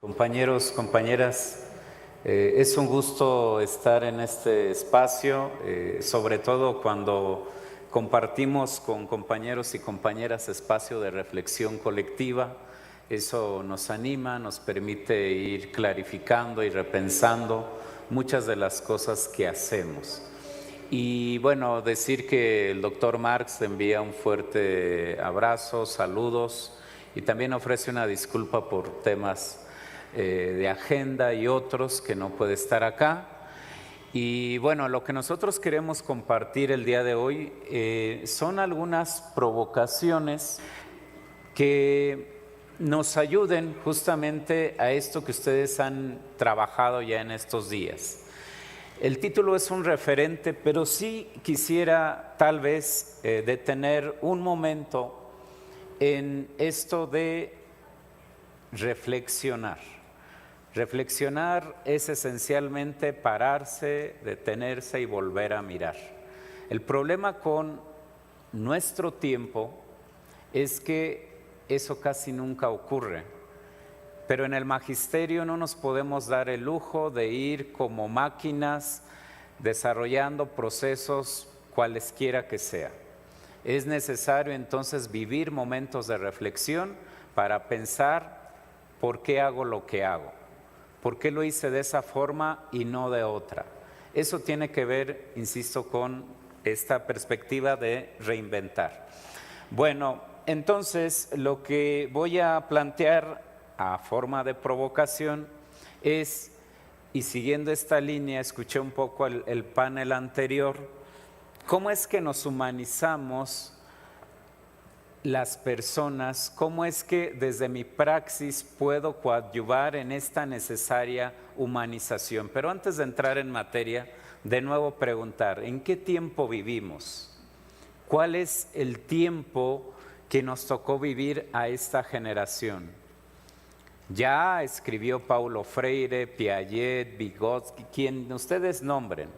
Compañeros, compañeras, es un gusto estar en este espacio, sobre todo cuando compartimos con compañeros y compañeras espacio de reflexión colectiva. Eso nos anima, nos permite ir clarificando y repensando muchas de las cosas que hacemos. Y bueno, decir que el doctor Marx envía un fuerte abrazo, saludos y también ofrece una disculpa por temas de agenda y otros que no puede estar acá. Y bueno, lo que nosotros queremos compartir el día de hoy son algunas provocaciones que nos ayuden justamente a esto que ustedes han trabajado ya en estos días. El título es un referente, pero sí quisiera tal vez detener un momento en esto de reflexionar. Reflexionar es esencialmente pararse, detenerse y volver a mirar. El problema con nuestro tiempo es que eso casi nunca ocurre. Pero en el magisterio no nos podemos dar el lujo de ir como máquinas desarrollando procesos cualesquiera que sea. Es necesario entonces vivir momentos de reflexión para pensar por qué hago lo que hago, por qué lo hice de esa forma y no de otra. Eso tiene que ver, insisto, con esta perspectiva de reinventar. Bueno, entonces lo que voy a plantear a forma de provocación es, y siguiendo esta línea, escuché un poco el panel anterior, ¿cómo es que nos humanizamos las personas? ¿Cómo es que desde mi praxis puedo coadyuvar en esta necesaria humanización? Pero antes de entrar en materia, de nuevo preguntar, ¿en qué tiempo vivimos? ¿Cuál es el tiempo que nos tocó vivir a esta generación? Ya escribió Paulo Freire, Piaget, Vygotsky, quien ustedes nombren.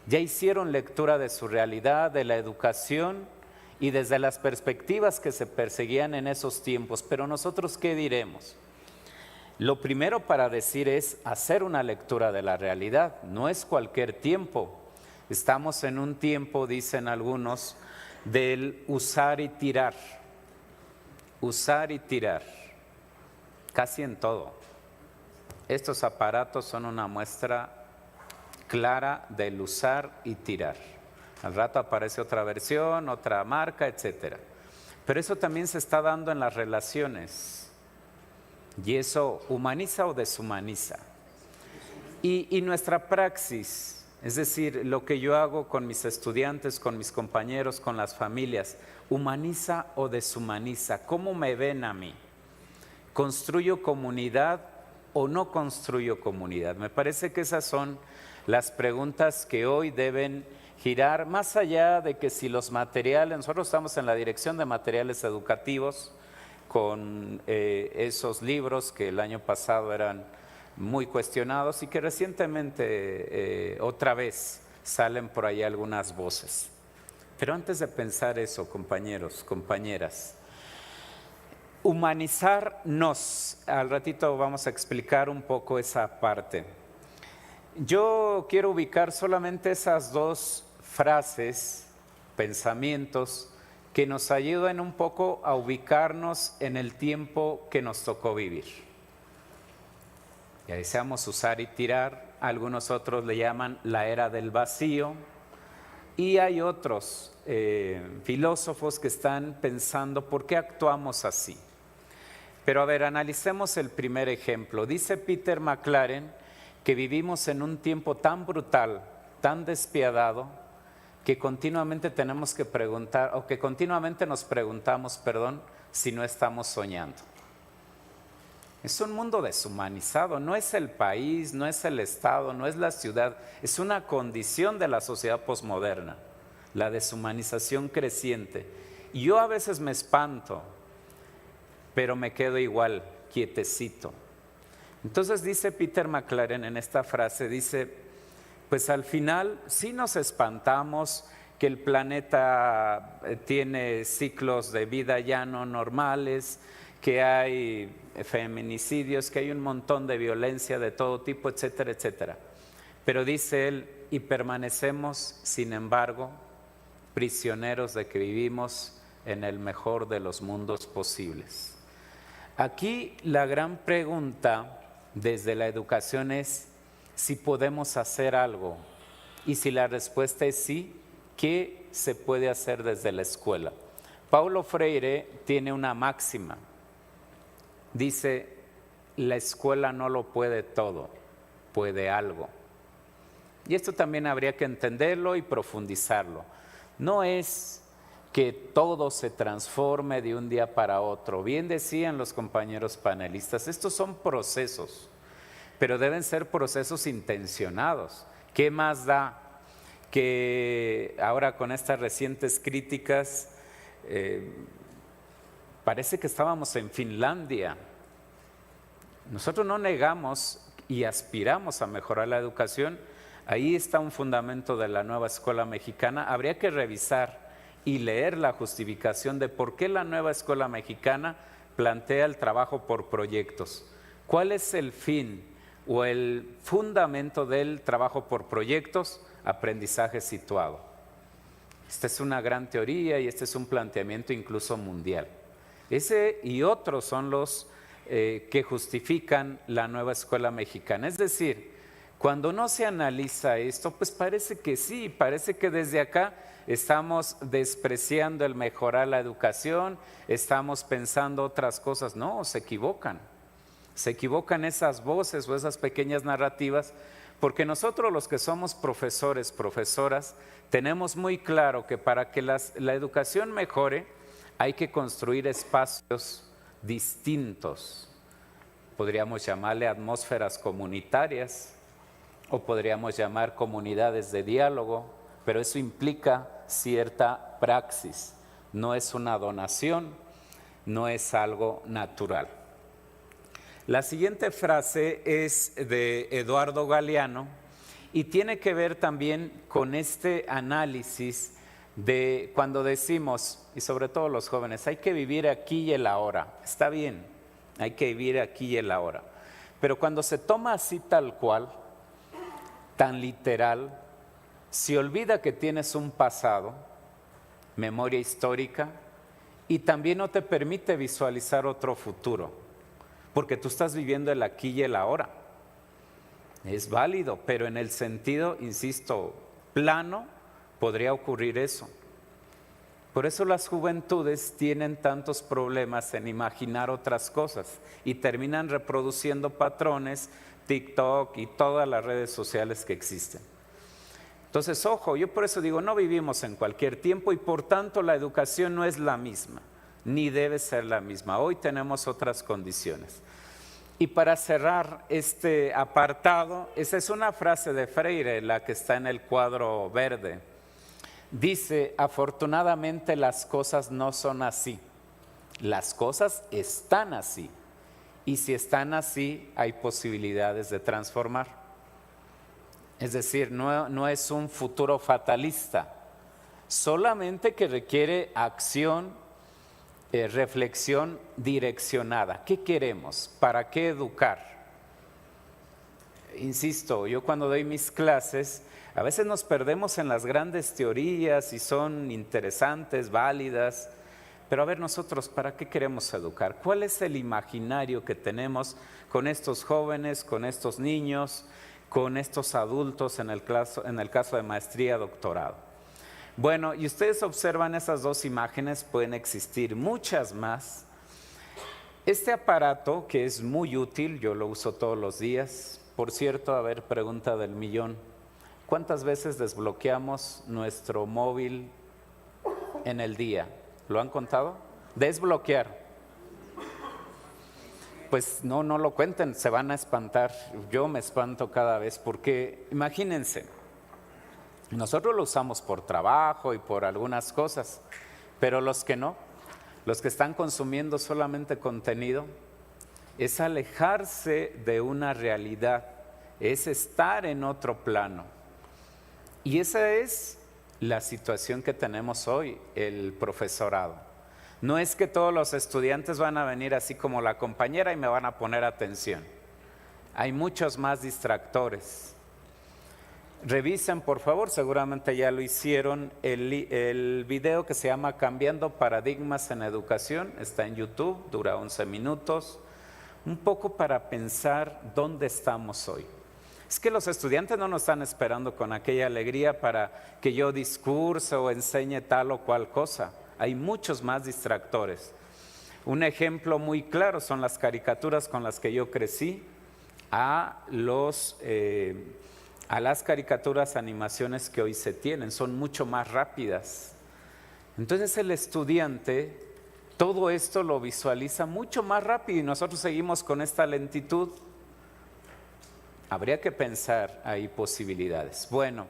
Ya hicieron lectura de su realidad, de la educación y desde las perspectivas que se perseguían en esos tiempos. Pero nosotros, ¿qué diremos? Lo primero para decir es hacer una lectura de la realidad. No es cualquier tiempo. Estamos en un tiempo, dicen algunos, del usar y tirar. Usar y tirar. Casi en todo. Estos aparatos son una muestra clara del usar y tirar. Al rato aparece otra versión, otra marca, etcétera. Pero eso también se está dando en las relaciones. ¿Y eso humaniza o deshumaniza? Y nuestra praxis, es decir, lo que yo hago con mis estudiantes, con mis compañeros, con las familias, ¿humaniza o deshumaniza? ¿Cómo me ven a mí? ¿Construyo comunidad o no construyo comunidad? Me parece que esas son las preguntas que hoy deben girar, más allá de que si los materiales, nosotros estamos en la dirección de materiales educativos con esos libros que el año pasado eran muy cuestionados y que recientemente otra vez salen por ahí algunas voces. Pero antes de pensar eso, compañeros, compañeras, humanizarnos, al ratito vamos a explicar un poco esa parte. Yo quiero ubicar solamente esas dos frases, pensamientos, que nos ayudan un poco a ubicarnos en el tiempo que nos tocó vivir. Ya deseamos usar y tirar, algunos otros le llaman la era del vacío, y hay otros filósofos que están pensando por qué actuamos así. Pero a ver, analicemos el primer ejemplo. Dice Peter McLaren que vivimos en un tiempo tan brutal, tan despiadado, que continuamente tenemos que preguntar, o que continuamente nos preguntamos, si no estamos soñando. Es un mundo deshumanizado, no es el país, no es el estado, no es la ciudad, es una condición de la sociedad posmoderna, la deshumanización creciente. Y yo a veces me espanto, pero me quedo igual, quietecito. Entonces dice Peter McLaren en esta frase, dice, pues al final sí nos espantamos que el planeta tiene ciclos de vida ya no normales, que hay feminicidios, que hay un montón de violencia de todo tipo, etcétera, etcétera. Pero dice él, y permanecemos, sin embargo, prisioneros de que vivimos en el mejor de los mundos posibles. Aquí la gran pregunta desde la educación es si podemos hacer algo. Y si la respuesta es sí, ¿qué se puede hacer desde la escuela? Paulo Freire tiene una máxima. Dice, la escuela no lo puede todo, puede algo. Y esto también habría que entenderlo y profundizarlo. No es que todo se transforme de un día para otro. Bien decían los compañeros panelistas, estos son procesos, pero deben ser procesos intencionados. ¿Qué más da que ahora con estas recientes críticas parece que estábamos en Finlandia? Nosotros no negamos y aspiramos a mejorar la educación. Ahí está un fundamento de la nueva escuela mexicana. Habría que revisar y leer la justificación de por qué la nueva escuela mexicana plantea el trabajo por proyectos. ¿Cuál es el fin o el fundamento del trabajo por proyectos? Aprendizaje situado. Esta es una gran teoría y este es un planteamiento incluso mundial. Ese y otros son los que justifican la nueva escuela mexicana. Es decir, cuando no se analiza esto, pues parece que sí, parece que desde acá estamos despreciando el mejorar la educación, estamos pensando otras cosas. No, se equivocan esas voces o esas pequeñas narrativas, porque nosotros los que somos profesores, profesoras, tenemos muy claro que para que la educación mejore hay que construir espacios distintos. Podríamos llamarle atmósferas comunitarias o podríamos llamar comunidades de diálogo, pero eso implica cierta praxis, no es una donación, no es algo natural. La siguiente frase es de Eduardo Galeano y tiene que ver también con este análisis de cuando decimos, y sobre todo los jóvenes, hay que vivir aquí y el ahora. Está bien, hay que vivir aquí y el ahora. Pero cuando se toma así tal cual, tan literal, se olvida que tienes un pasado, memoria histórica, y también no te permite visualizar otro futuro, porque tú estás viviendo el aquí y el ahora. Es válido, pero en el sentido, insisto, plano, podría ocurrir eso. Por eso las juventudes tienen tantos problemas en imaginar otras cosas y terminan reproduciendo patrones, TikTok y todas las redes sociales que existen. Entonces, ojo, yo por eso digo, no vivimos en cualquier tiempo y por tanto la educación no es la misma, ni debe ser la misma. Hoy tenemos otras condiciones. Y para cerrar este apartado, esa es una frase de Freire, la que está en el cuadro verde. Dice, afortunadamente las cosas no son así, las cosas están así. Y si están así, hay posibilidades de transformar. Es decir, no es un futuro fatalista, solamente que requiere acción, reflexión direccionada. ¿Qué queremos? ¿Para qué educar? Insisto, yo cuando doy mis clases, a veces nos perdemos en las grandes teorías y son interesantes, válidas, pero a ver nosotros, ¿para qué queremos educar? ¿Cuál es el imaginario que tenemos con estos jóvenes, con estos niños, con estos adultos en el caso de maestría, doctorado? Bueno, y ustedes observan esas dos imágenes, pueden existir muchas más. Este aparato, que es muy útil, yo lo uso todos los días. Por cierto, a ver, pregunta del millón. ¿Cuántas veces desbloqueamos nuestro móvil en el día? ¿Lo han contado? Desbloquear. Pues no lo cuenten, se van a espantar. Yo me espanto cada vez porque, imagínense, nosotros lo usamos por trabajo y por algunas cosas, pero los que no, los que están consumiendo solamente contenido, es alejarse de una realidad, es estar en otro plano. Y esa es la situación que tenemos hoy, el profesorado. No es que todos los estudiantes van a venir así como la compañera y me van a poner atención. Hay muchos más distractores. Revisen, por favor, seguramente ya lo hicieron, el video que se llama Cambiando Paradigmas en Educación, está en YouTube, dura 11 minutos, un poco para pensar dónde estamos hoy. Es que los estudiantes no nos están esperando con aquella alegría para que yo discurse o enseñe tal o cual cosa. Hay muchos más distractores. Un ejemplo muy claro son las caricaturas con las que yo crecí, a las caricaturas, animaciones que hoy se tienen, son mucho más rápidas. Entonces el estudiante todo esto lo visualiza mucho más rápido y nosotros seguimos con esta lentitud. Habría que pensar ahí posibilidades. Bueno,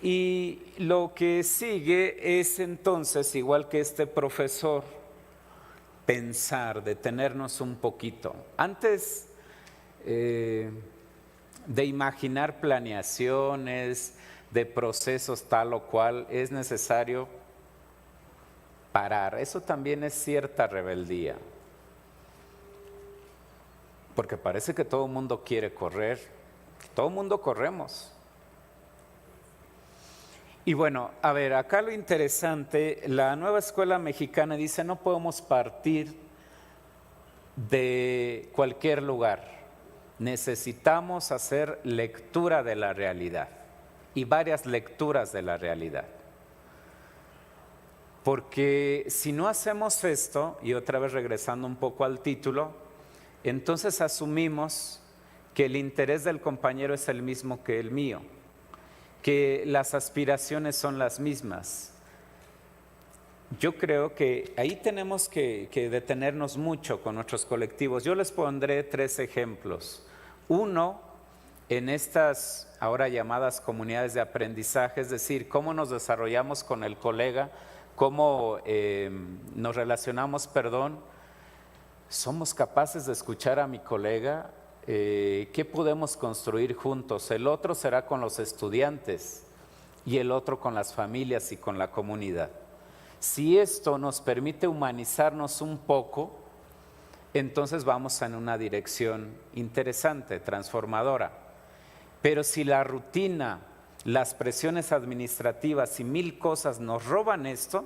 y lo que sigue es entonces, igual que este profesor, pensar, detenernos un poquito. Antes de imaginar planeaciones, de procesos tal o cual, es necesario parar. Eso también es cierta rebeldía, porque parece que todo el mundo quiere correr, todo el mundo corremos. Y bueno, a ver, acá lo interesante, la Nueva Escuela Mexicana dice no podemos partir de cualquier lugar. Necesitamos hacer lectura de la realidad y varias lecturas de la realidad. Porque si no hacemos esto, y otra vez regresando un poco al título, entonces asumimos que el interés del compañero es el mismo que el mío, que las aspiraciones son las mismas. Yo creo que ahí tenemos que detenernos mucho con nuestros colectivos. Yo les pondré 3 ejemplos. Uno, en estas ahora llamadas comunidades de aprendizaje, es decir, cómo nos desarrollamos con el colega, cómo nos relacionamos, somos capaces de escuchar a mi colega, qué podemos construir juntos. El otro será con los estudiantes y el otro con las familias y con la comunidad. Si esto nos permite humanizarnos un poco, entonces vamos en una dirección interesante, transformadora. Pero si la rutina, las presiones administrativas y 1000 cosas nos roban esto,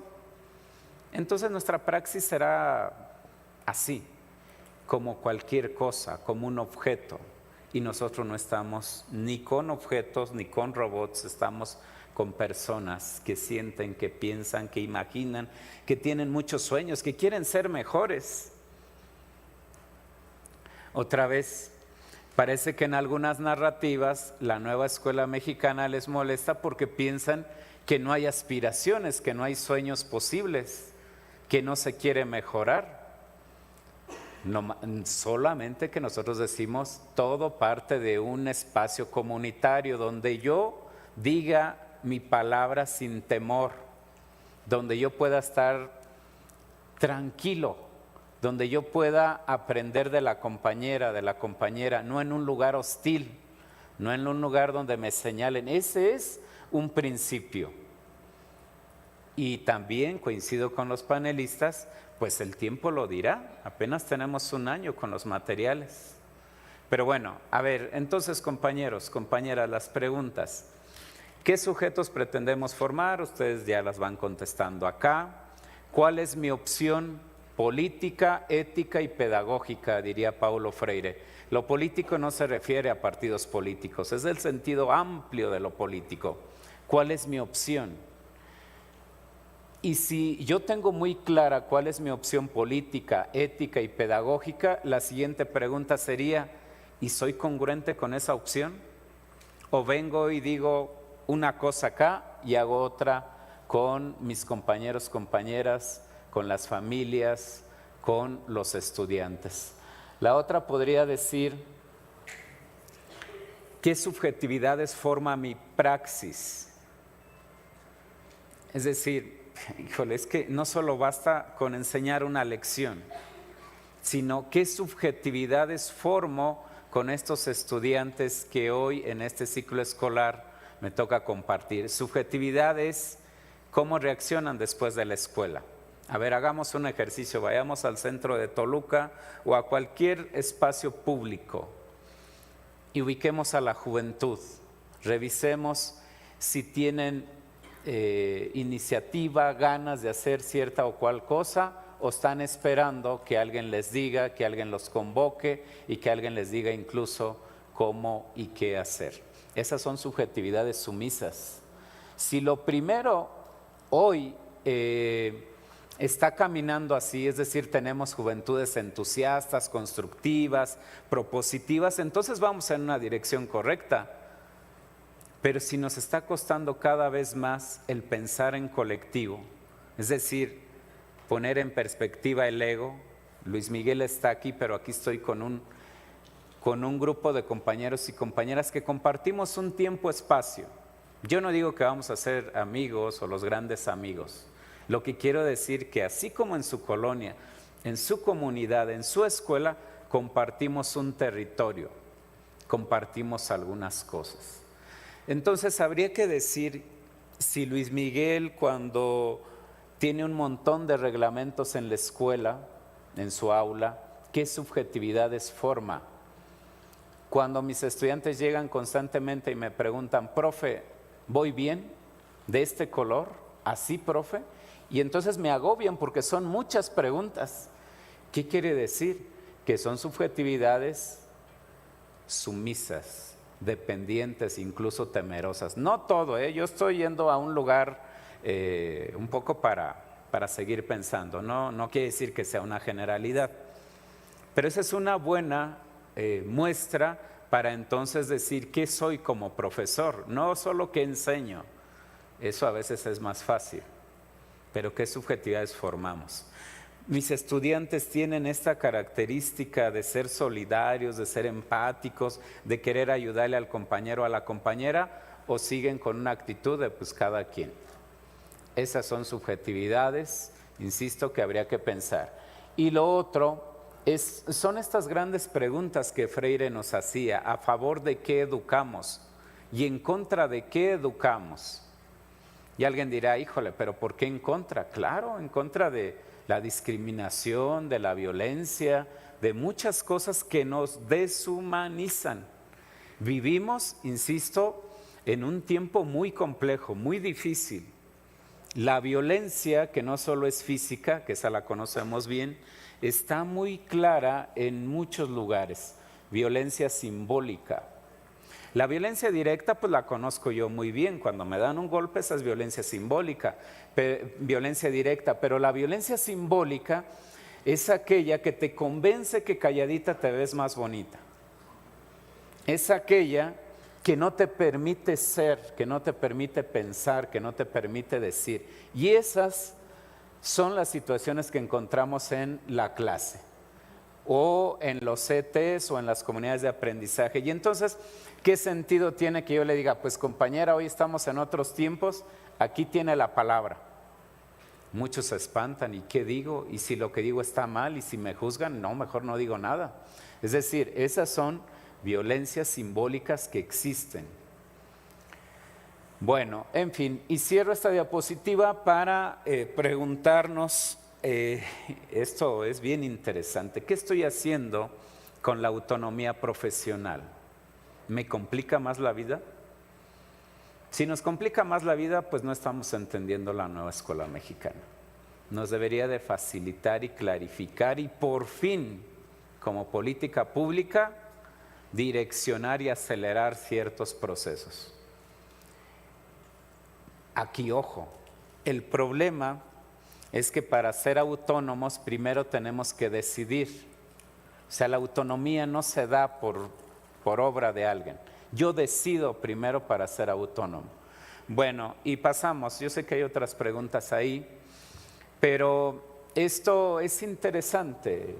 entonces nuestra praxis será así, como cualquier cosa, como un objeto. Y nosotros no estamos ni con objetos ni con robots, estamos con personas que sienten, que piensan, que imaginan, que tienen muchos sueños, que quieren ser mejores. Otra vez, parece que en algunas narrativas la Nueva Escuela Mexicana les molesta porque piensan que no hay aspiraciones, que no hay sueños posibles, que no se quiere mejorar. No, solamente que nosotros decimos todo parte de un espacio comunitario donde yo diga mi palabra sin temor, donde yo pueda estar tranquilo, donde yo pueda aprender de la compañera, no en un lugar hostil, no en un lugar donde me señalen. Ese es un principio. Y también coincido con los panelistas, pues el tiempo lo dirá, apenas tenemos 1 año con los materiales. Pero bueno, a ver, entonces compañeros, compañeras, las preguntas. ¿Qué sujetos pretendemos formar? Ustedes ya las van contestando acá. ¿Cuál es mi opción política, ética y pedagógica? Diría Paulo Freire. Lo político no se refiere a partidos políticos, es el sentido amplio de lo político. ¿Cuál es mi opción? Y si yo tengo muy clara cuál es mi opción política, ética y pedagógica, la siguiente pregunta sería, ¿y soy congruente con esa opción? ¿O vengo y digo una cosa acá y hago otra con mis compañeros, compañeras, con las familias, con los estudiantes? La otra podría decir, ¿qué subjetividades forma mi praxis? Es decir, híjole, es que no solo basta con enseñar una lección, sino qué subjetividades formo con estos estudiantes que hoy en este ciclo escolar me toca compartir. Subjetividades, cómo reaccionan después de la escuela. A ver, hagamos un ejercicio, vayamos al centro de Toluca o a cualquier espacio público y ubiquemos a la juventud. Revisemos si tienen iniciativa, ganas de hacer cierta o cual cosa, o están esperando que alguien les diga, que alguien los convoque y que alguien les diga incluso cómo y qué hacer. Esas son subjetividades sumisas. Si lo primero hoy está caminando así, es decir, tenemos juventudes entusiastas, constructivas, propositivas, entonces vamos en una dirección correcta. Pero si nos está costando cada vez más el pensar en colectivo, es decir, poner en perspectiva el ego, Luis Miguel está aquí, pero aquí estoy con un grupo de compañeros y compañeras que compartimos un tiempo-espacio. Yo no digo que vamos a ser amigos o los grandes amigos. Lo que quiero decir que así como en su colonia, en su comunidad, en su escuela, compartimos un territorio, compartimos algunas cosas. Entonces habría que decir si Luis Miguel, cuando tiene un montón de reglamentos en la escuela, en su aula, ¿qué subjetividades forma? Cuando mis estudiantes llegan constantemente y me preguntan, profe, ¿voy bien? ¿De este color? ¿Así, profe? Y entonces me agobian porque son muchas preguntas. ¿Qué quiere decir? Que son subjetividades sumisas, dependientes, incluso temerosas. No todo, yo estoy yendo a un lugar un poco para seguir pensando. No quiere decir que sea una generalidad. Pero esa es una buena muestra para entonces decir qué soy como profesor, no solo qué enseño, eso a veces es más fácil, pero qué subjetividades formamos. Mis estudiantes tienen esta característica de ser solidarios, de ser empáticos, de querer ayudarle al compañero o a la compañera, o siguen con una actitud de pues cada quien. Esas son subjetividades, insisto, que habría que pensar. Y lo otro son estas grandes preguntas que Freire nos hacía: ¿a favor de qué educamos? ¿Y en contra de qué educamos? Y alguien dirá, híjole, pero ¿por qué en contra? Claro, en contra de la discriminación, de la violencia, de muchas cosas que nos deshumanizan. Vivimos, insisto, en un tiempo muy complejo, muy difícil. La violencia, que no solo es física, que esa la conocemos bien, está muy clara en muchos lugares. Violencia simbólica. La violencia directa pues la conozco yo muy bien. Cuando me dan un golpe, esa es violencia simbólica, violencia directa. Pero la violencia simbólica es aquella que te convence que calladita te ves más bonita. Es aquella que no te permite ser, que no te permite pensar, que no te permite decir. Y esas son las situaciones que encontramos en la clase o en los CTs o en las comunidades de aprendizaje. Y entonces, ¿qué sentido tiene que yo le diga, pues compañera, hoy estamos en otros tiempos, aquí tiene la palabra? Muchos se espantan, ¿y qué digo? ¿Y si lo que digo está mal? ¿Y si me juzgan? No, mejor no digo nada. Es decir, esas son violencias simbólicas que existen. Bueno, en fin, y cierro esta diapositiva para preguntarnos, esto es bien interesante, ¿qué estoy haciendo con la autonomía profesional? ¿Me complica más la vida? Si nos complica más la vida, pues no estamos entendiendo la nueva escuela mexicana. Nos debería de facilitar y clarificar y por fin, como política pública, direccionar y acelerar ciertos procesos. Aquí, ojo, el problema es que para ser autónomos primero tenemos que decidir. O sea, la autonomía no se da por obra de alguien. Yo decido primero para ser autónomo. Bueno, y pasamos, yo sé que hay otras preguntas ahí, pero esto es interesante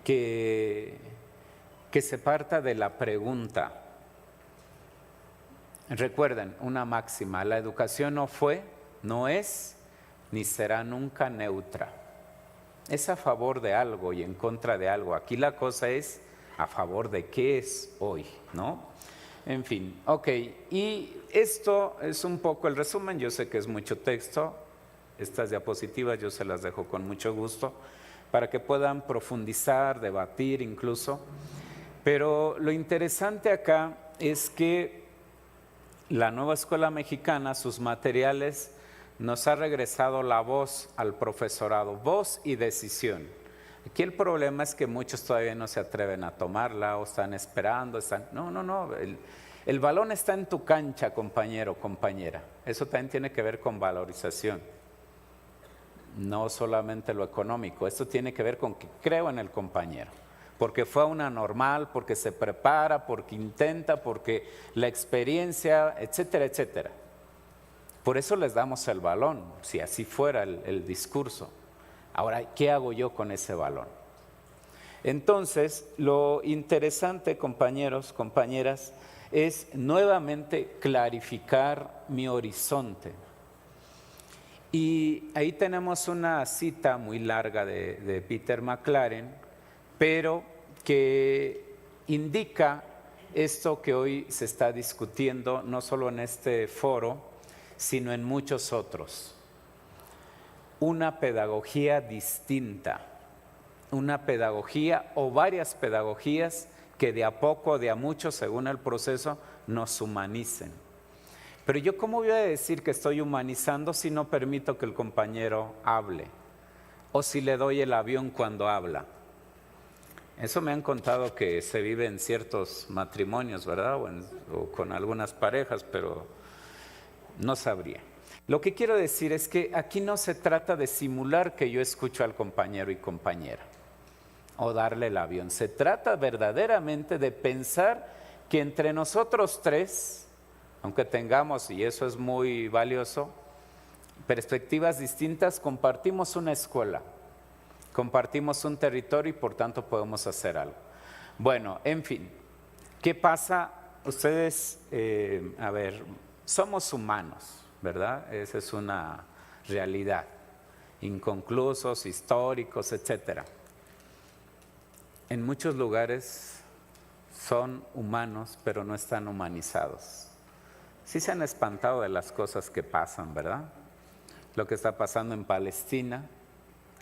que se parta de la pregunta. Recuerden una máxima: la educación no fue, no es, ni será nunca neutra. Es a favor de algo y en contra de algo. Aquí la cosa es a favor de qué es hoy, ¿no? En fin, ok, y esto es un poco el resumen. Yo sé que es mucho texto, estas diapositivas yo se las dejo con mucho gusto para que puedan profundizar, debatir incluso. Pero lo interesante acá es que la nueva escuela mexicana, sus materiales, nos ha regresado la voz al profesorado, voz y decisión. Aquí el problema es que muchos todavía no se atreven a tomarla o están esperando, no, el balón está en tu cancha, compañero, compañera. Eso también tiene que ver con valorización, no solamente lo económico. Esto tiene que ver con que creo en el compañero, porque fue una normal, porque se prepara, porque intenta, porque la experiencia, etcétera, etcétera. Por eso les damos el balón, si así fuera el discurso. Ahora, ¿qué hago yo con ese balón? Entonces, lo interesante, compañeros, compañeras, es nuevamente clarificar mi horizonte. Y ahí tenemos una cita muy larga de Peter McLaren, pero que indica esto que hoy se está discutiendo, no solo en este foro, sino en muchos otros. Una pedagogía distinta, una pedagogía o varias pedagogías que de a poco, de a mucho, según el proceso, nos humanicen. Pero yo, ¿cómo voy a decir que estoy humanizando si no permito que el compañero hable? O si le doy el avión cuando habla. Eso me han contado que se vive en ciertos matrimonios, ¿verdad? O con algunas parejas, pero no sabría. Lo que quiero decir es que aquí no se trata de simular que yo escucho al compañero y compañera o darle el avión. Se trata verdaderamente de pensar que entre nosotros tres, aunque tengamos, y eso es muy valioso, perspectivas distintas, compartimos una escuela, compartimos un territorio y por tanto podemos hacer algo. Bueno, en fin, ¿qué pasa? Ustedes, somos humanos, ¿verdad? Esa es una realidad, inconclusos, históricos, etcétera. En muchos lugares son humanos, pero no están humanizados. Sí se han espantado de las cosas que pasan, ¿verdad? Lo que está pasando en Palestina,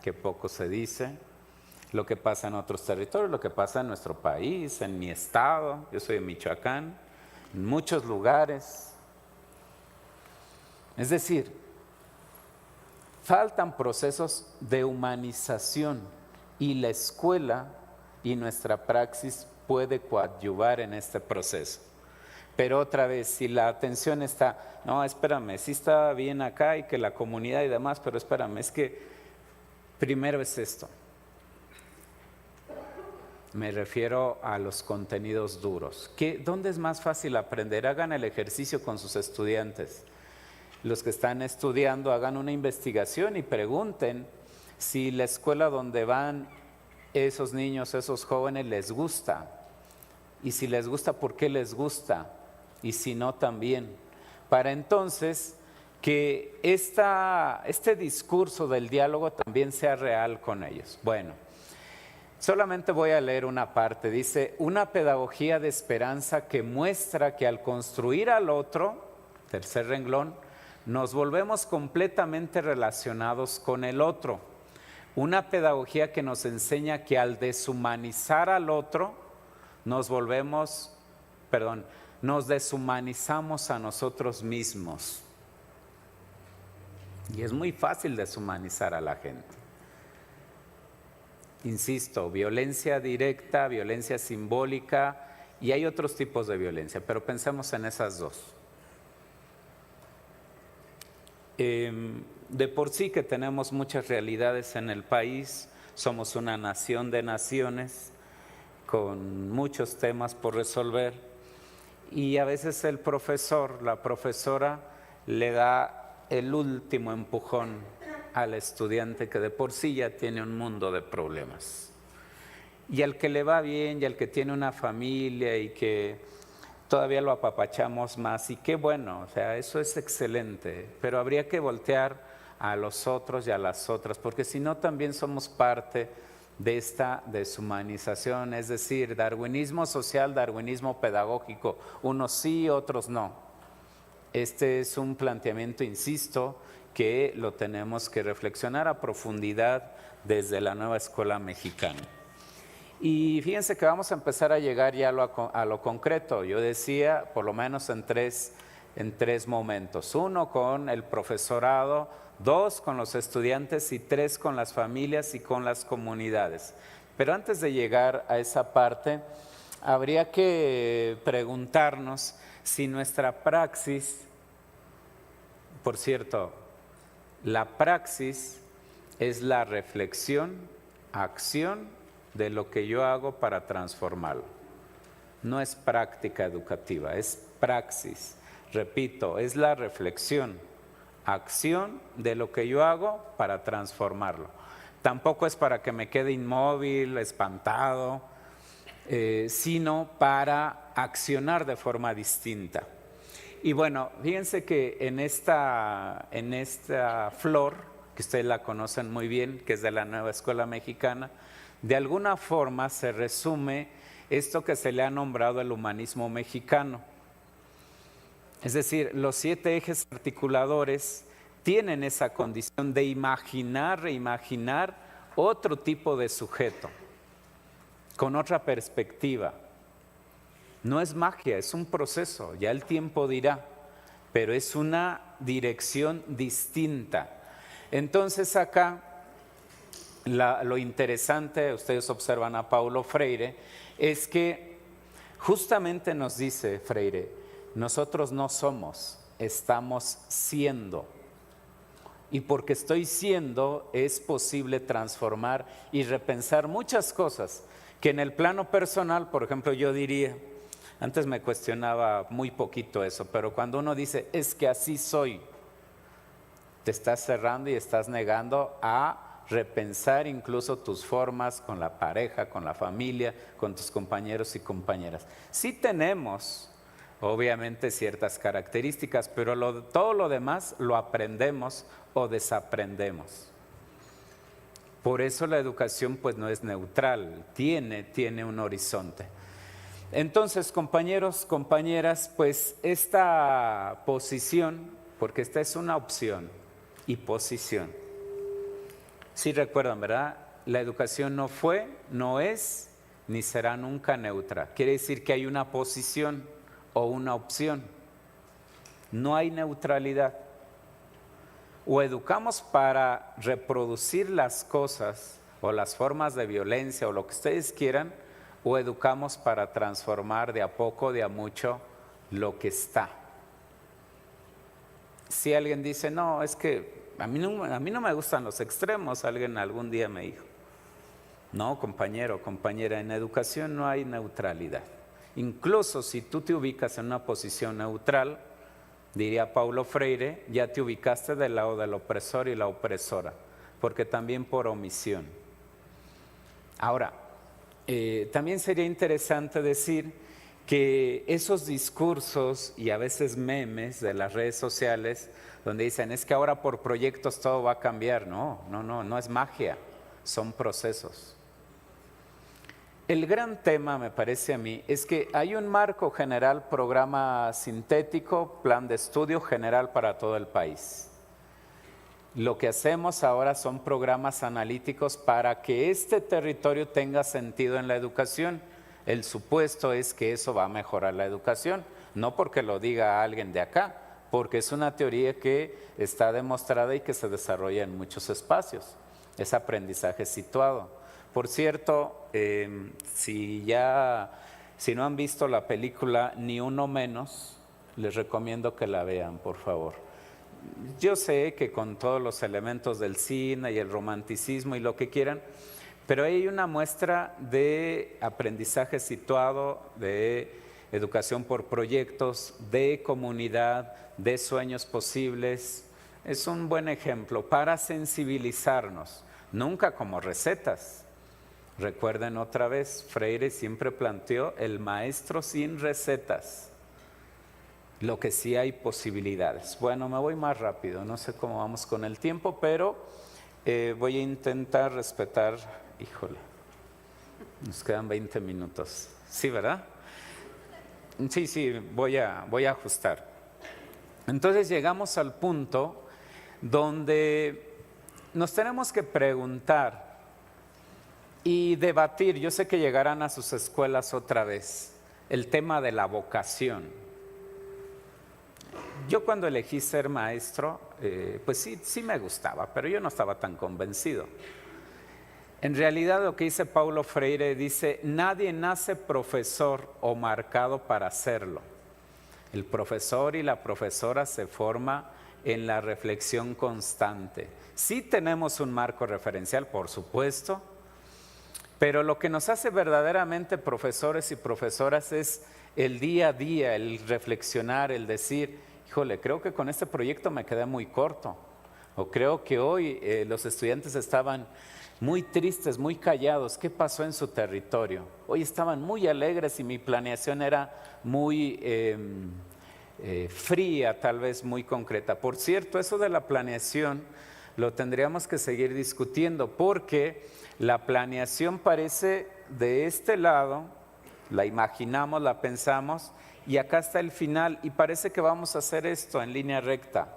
que poco se dice, lo que pasa en otros territorios, lo que pasa en nuestro país, en mi estado, yo soy de Michoacán, en muchos lugares. Es decir, faltan procesos de humanización y la escuela y nuestra praxis puede coadyuvar en este proceso. Pero otra vez, si la atención está, no, espérame, sí está bien acá y que la comunidad y demás, pero espérame, es que primero es esto. Me refiero a los contenidos duros. ¿Dónde es más fácil aprender? Hagan el ejercicio con sus estudiantes. Los que están estudiando hagan una investigación y pregunten si la escuela donde van esos niños, esos jóvenes les gusta. Y si les gusta, ¿por qué les gusta? Y si no, también. Para entonces que este discurso del diálogo también sea real con ellos. Bueno, solamente voy a leer una parte. Dice, una pedagogía de esperanza que muestra que al construir al otro, tercer renglón, nos volvemos completamente relacionados con el otro. Una pedagogía que nos enseña que al deshumanizar al otro, nos deshumanizamos a nosotros mismos. Y es muy fácil deshumanizar a la gente. Insisto, violencia directa, violencia simbólica, y hay otros tipos de violencia, pero pensemos en esas dos. De por sí que tenemos muchas realidades en el país, somos una nación de naciones con muchos temas por resolver y a veces el profesor, la profesora le da el último empujón al estudiante que de por sí ya tiene un mundo de problemas. Y al que le va bien y al que tiene una familia y que todavía lo apapachamos más y qué bueno, o sea, eso es excelente, pero habría que voltear a los otros y a las otras, porque si no también somos parte de esta deshumanización, es decir, darwinismo social, darwinismo pedagógico, unos sí, otros no. Este es un planteamiento, insisto, que lo tenemos que reflexionar a profundidad desde la nueva escuela mexicana. Y fíjense que vamos a empezar a llegar ya a lo concreto. Yo decía, por lo menos en tres momentos. 1, con el profesorado; 2, con los estudiantes; y 3, con las familias y con las comunidades. Pero antes de llegar a esa parte, habría que preguntarnos si nuestra praxis, por cierto, la praxis es la reflexión, acción de lo que yo hago para transformarlo. No es práctica educativa, es praxis. Repito, es la reflexión, acción de lo que yo hago para transformarlo. Tampoco es para que me quede inmóvil, espantado, sino para accionar de forma distinta. Y bueno, fíjense que en esta flor, que ustedes la conocen muy bien, que es de la nueva escuela mexicana, de alguna forma se resume esto que se le ha nombrado el humanismo mexicano. Es decir, los 7 ejes articuladores tienen esa condición de imaginar, reimaginar otro tipo de sujeto, con otra perspectiva. No es magia, es un proceso, ya el tiempo dirá, pero es una dirección distinta. Entonces acá lo interesante, ustedes observan a Paulo Freire, es que justamente nos dice Freire, nosotros no somos, estamos siendo. Y porque estoy siendo, es posible transformar y repensar muchas cosas que en el plano personal, por ejemplo, yo diría, antes me cuestionaba muy poquito eso, pero cuando uno dice, es que así soy, te estás cerrando y estás negando a repensar incluso tus formas con la pareja, con la familia, con tus compañeros y compañeras. Sí tenemos, obviamente, ciertas características, pero todo lo demás lo aprendemos o desaprendemos. Por eso la educación pues no es neutral, tiene un horizonte. Entonces, compañeros, compañeras, pues esta posición, porque esta es una opción y posición. Sí recuerdan, ¿verdad? La educación no fue, no es, ni será nunca neutra. Quiere decir que hay una posición o una opción. No hay neutralidad. O educamos para reproducir las cosas o las formas de violencia o lo que ustedes quieran, o educamos para transformar de a poco, de a mucho, lo que está. Si alguien dice, no, es que a mí no me gustan los extremos, alguien algún día me dijo. No, compañero, compañera, en educación no hay neutralidad. Incluso si tú te ubicas en una posición neutral, diría Paulo Freire, ya te ubicaste del lado del opresor y la opresora, porque también por omisión. Ahora, también sería interesante decir que esos discursos y a veces memes de las redes sociales donde dicen es que ahora por proyectos todo va a cambiar, no es magia, son procesos. El gran tema, me parece a mí, es que hay un marco general, programa sintético, plan de estudio general para todo el país. Lo que hacemos ahora son programas analíticos para que este territorio tenga sentido en la educación. El supuesto es que eso va a mejorar la educación, no porque lo diga alguien de acá, porque es una teoría que está demostrada y que se desarrolla en muchos espacios. Es aprendizaje situado. Por cierto, si no han visto la película Ni Uno Menos, les recomiendo que la vean, por favor. Yo sé que con todos los elementos del cine y el romanticismo y lo que quieran, pero hay una muestra de aprendizaje situado, de educación por proyectos, de comunidad, de sueños posibles. Es un buen ejemplo para sensibilizarnos, nunca como recetas. Recuerden otra vez, Freire siempre planteó el maestro sin recetas. Lo que sí hay posibilidades. Bueno, me voy más rápido, no sé cómo vamos con el tiempo, pero voy a intentar respetar, híjole, nos quedan 20 minutos. ¿Sí, verdad? Sí, voy a ajustar. Entonces llegamos al punto donde nos tenemos que preguntar y debatir. Yo sé que llegarán a sus escuelas otra vez el tema de la vocación. Yo cuando elegí ser maestro, pues sí me gustaba, pero yo no estaba tan convencido. En realidad lo que dice Paulo Freire dice, nadie nace profesor o marcado para serlo. El profesor y la profesora se forma en la reflexión constante. Sí tenemos un marco referencial, por supuesto, pero lo que nos hace verdaderamente profesores y profesoras es el día a día, el reflexionar, el decir, híjole, creo que con este proyecto me quedé muy corto, o creo que hoy los estudiantes estaban muy tristes, muy callados. ¿Qué pasó en su territorio? Hoy estaban muy alegres y mi planeación era muy fría, tal vez muy concreta. Por cierto, eso de la planeación lo tendríamos que seguir discutiendo, porque la planeación parece de este lado, la imaginamos, la pensamos, y acá está el final, y parece que vamos a hacer esto en línea recta.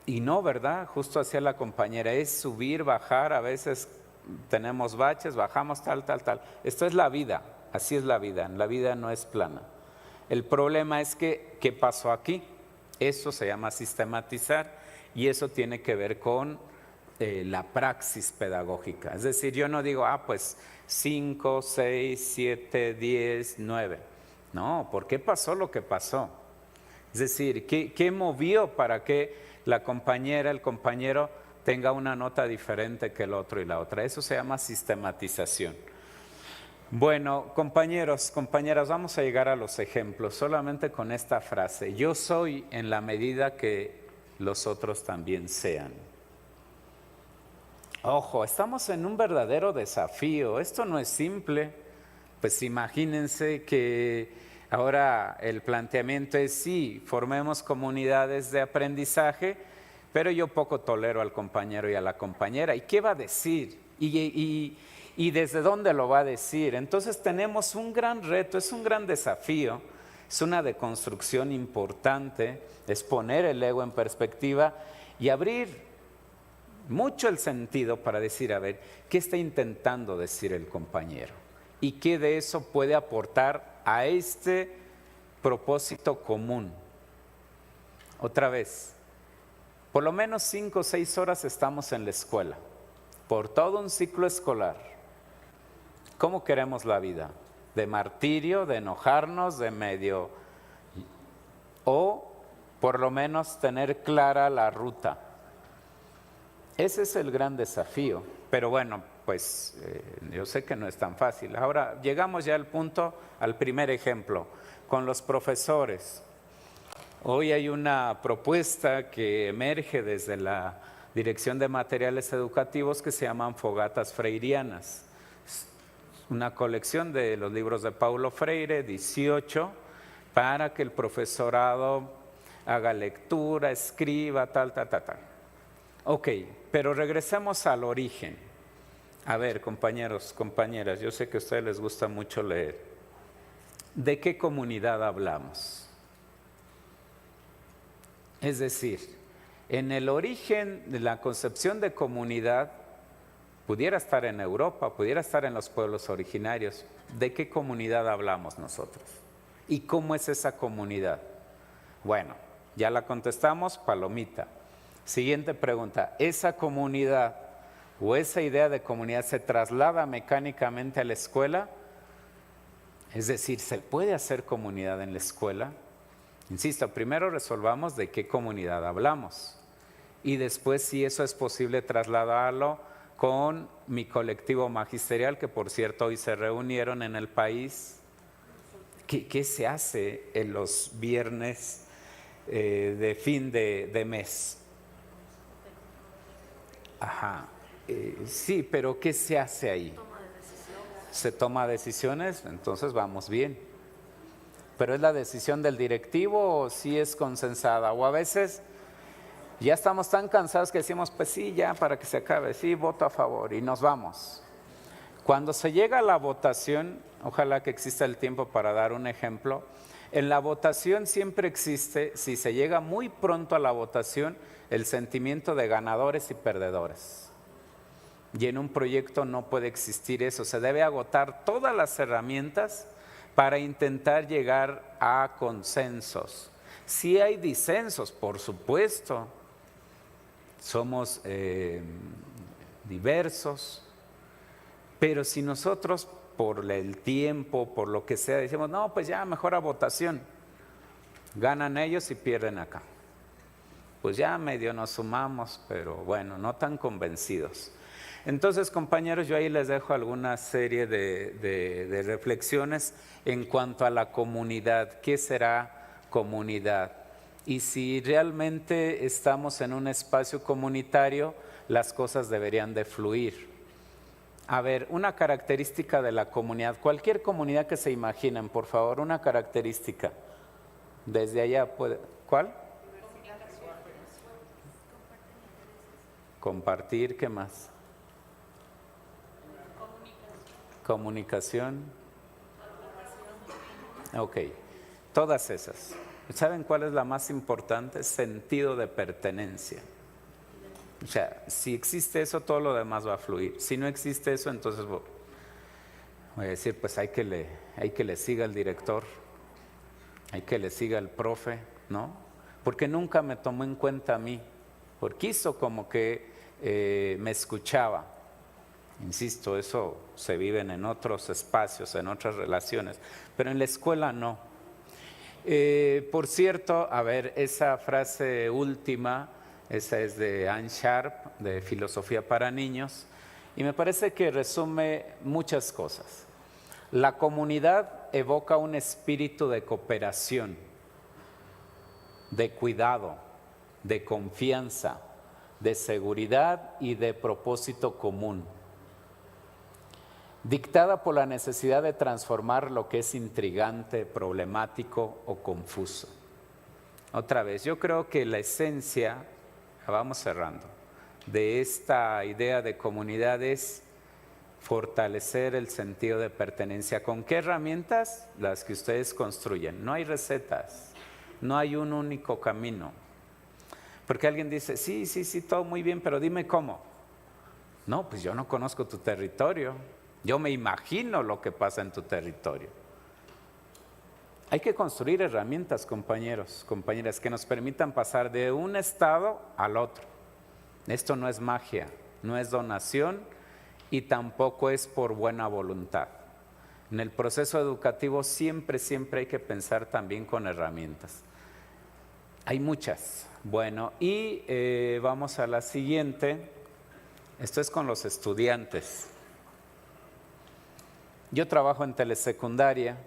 Y no, ¿verdad? Justo hacia la compañera, es subir, bajar, a veces tenemos baches, bajamos, tal. Esto es la vida, así es la vida no es plana. El problema es que, ¿qué pasó aquí? Eso se llama sistematizar y eso tiene que ver con la praxis pedagógica. Es decir, yo no digo, pues 5, 6, 7, 10, 9. No, ¿por qué pasó lo que pasó? Es decir, ¿qué movió para que la compañera, el compañero tenga una nota diferente que el otro y la otra? Eso se llama sistematización. Bueno, compañeros, compañeras, vamos a llegar a los ejemplos solamente con esta frase. Yo soy en la medida que los otros también sean. Ojo, estamos en un verdadero desafío. Esto no es simple. Pues imagínense que ahora el planteamiento es sí, formemos comunidades de aprendizaje, pero yo poco tolero al compañero y a la compañera. ¿Y qué va a decir? ¿Y desde dónde lo va a decir? Entonces tenemos un gran reto, es un gran desafío, es una deconstrucción importante, es poner el ego en perspectiva y abrir mucho el sentido para decir, a ver, ¿qué está intentando decir el compañero? ¿Y qué de eso puede aportar a este propósito común? Otra vez, por lo menos 5 o 6 horas estamos en la escuela, por todo un ciclo escolar. ¿Cómo queremos la vida? ¿De martirio, de enojarnos, de medio? O por lo menos tener clara la ruta. Ese es el gran desafío, pero bueno, pues yo sé que no es tan fácil. Ahora llegamos ya al punto, al primer ejemplo, con los profesores. Hoy hay una propuesta que emerge desde la Dirección de Materiales Educativos que se llaman fogatas freirianas. Una colección de los libros de Paulo Freire, 18, para que el profesorado haga lectura, escriba, tal. Ok, pero regresemos al origen. A ver, compañeros, compañeras, yo sé que a ustedes les gusta mucho leer. ¿De qué comunidad hablamos? Es decir, en el origen de la concepción de comunidad, pudiera estar en Europa, pudiera estar en los pueblos originarios. ¿De qué comunidad hablamos nosotros? ¿Y cómo es esa comunidad? Bueno, ya la contestamos, palomita. Siguiente pregunta, ¿esa comunidad o esa idea de comunidad se traslada mecánicamente a la escuela? Es decir, ¿se puede hacer comunidad en la escuela? Insisto, primero resolvamos de qué comunidad hablamos y después si eso es posible trasladarlo con mi colectivo magisterial, que por cierto hoy se reunieron en el país. ¿Qué se hace en los viernes de fin de mes? Ajá, sí, pero ¿qué se hace ahí? ¿Se toma decisiones? Entonces vamos bien. ¿Pero es la decisión del directivo o sí es consensada? O a veces ya estamos tan cansados que decimos, pues sí, ya para que se acabe, sí, voto a favor y nos vamos. Cuando se llega a la votación, ojalá que exista el tiempo para dar un ejemplo, En la votación siempre existe, si se llega muy pronto a la votación, el sentimiento de ganadores y perdedores. Y en un proyecto no puede existir eso, se debe agotar todas las herramientas para intentar llegar a consensos. Sí hay disensos, por supuesto, somos diversos, pero si nosotros por el tiempo, por lo que sea, decimos, no, pues ya mejor a votación, ganan ellos y pierden acá. Pues ya medio nos sumamos, pero bueno, no tan convencidos. Entonces, compañeros, yo ahí les dejo alguna serie de reflexiones en cuanto a la comunidad. ¿Qué será comunidad? Y si realmente estamos en un espacio comunitario, las cosas deberían de fluir. A ver, una característica de la comunidad, cualquier comunidad que se imaginen, por favor, una característica. Desde allá puede, ¿cuál? Compartir, ¿qué más? Comunicación. Ok, todas esas. ¿Saben cuál es la más importante? Sentido de pertenencia. O sea, si existe eso, todo lo demás va a fluir. Si no existe eso, entonces voy a decir, pues hay que le siga el director, hay que le siga el profe, ¿no? Porque nunca me tomó en cuenta a mí, porque hizo como que me escuchaba. Insisto, eso se vive en otros espacios, en otras relaciones, pero en la escuela no. Por cierto, a ver, esa frase última, esa es de Anne Sharp, de Filosofía para Niños, y me parece que resume muchas cosas. La comunidad evoca un espíritu de cooperación, de cuidado, de confianza, de seguridad y de propósito común, dictada por la necesidad de transformar lo que es intrigante, problemático o confuso. Otra vez, yo creo que la esencia, vamos cerrando, de esta idea de comunidad es fortalecer el sentido de pertenencia. ¿Con qué herramientas? Las que ustedes construyen. No hay recetas, no hay un único camino. Porque alguien dice, sí, todo muy bien, pero dime cómo. No, pues yo no conozco tu territorio. Yo me imagino lo que pasa en tu territorio. Hay que construir herramientas, compañeros, compañeras, que nos permitan pasar de un estado al otro. Esto no es magia, no es donación y tampoco es por buena voluntad. En el proceso educativo siempre hay que pensar también con herramientas. Hay muchas. Bueno, y vamos a la siguiente. Esto es con los estudiantes. Yo trabajo en telesecundaria.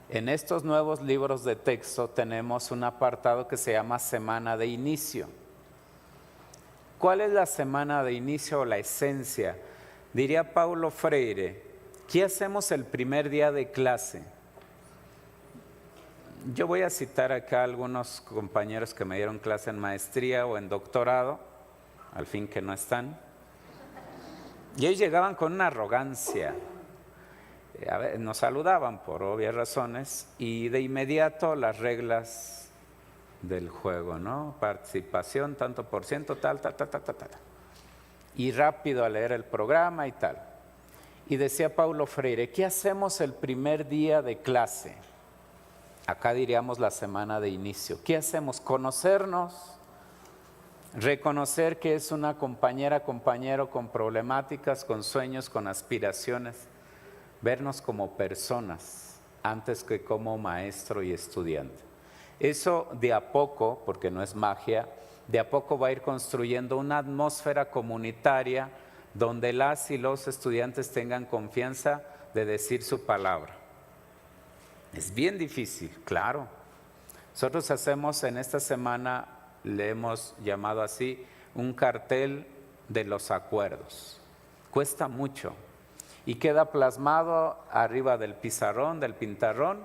En estos nuevos libros de texto tenemos un apartado que se llama Semana de Inicio. ¿Cuál es la semana de inicio o la esencia? Diría Paulo Freire, ¿qué hacemos el primer día de clase? Yo voy a citar acá a algunos compañeros que me dieron clase en maestría o en doctorado, al fin que no están, y ellos llegaban con una arrogancia. A ver, nos saludaban por obvias razones y de inmediato las reglas del juego, ¿no? Participación, tanto por ciento, tal. Y rápido a leer el programa y tal. Y decía Paulo Freire, ¿qué hacemos el primer día de clase? Acá diríamos la semana de inicio. ¿Qué hacemos? Conocernos, reconocer que es una compañera, compañero con problemáticas, con sueños, con aspiraciones. Vernos como personas antes que como maestro y estudiante. Eso de a poco, porque no es magia, de a poco va a ir construyendo una atmósfera comunitaria donde las y los estudiantes tengan confianza de decir su palabra. Es bien difícil, claro. Nosotros hacemos en esta semana, le hemos llamado así, un cartel de los acuerdos. Cuesta mucho. Y queda plasmado arriba del pizarrón, del pintarrón,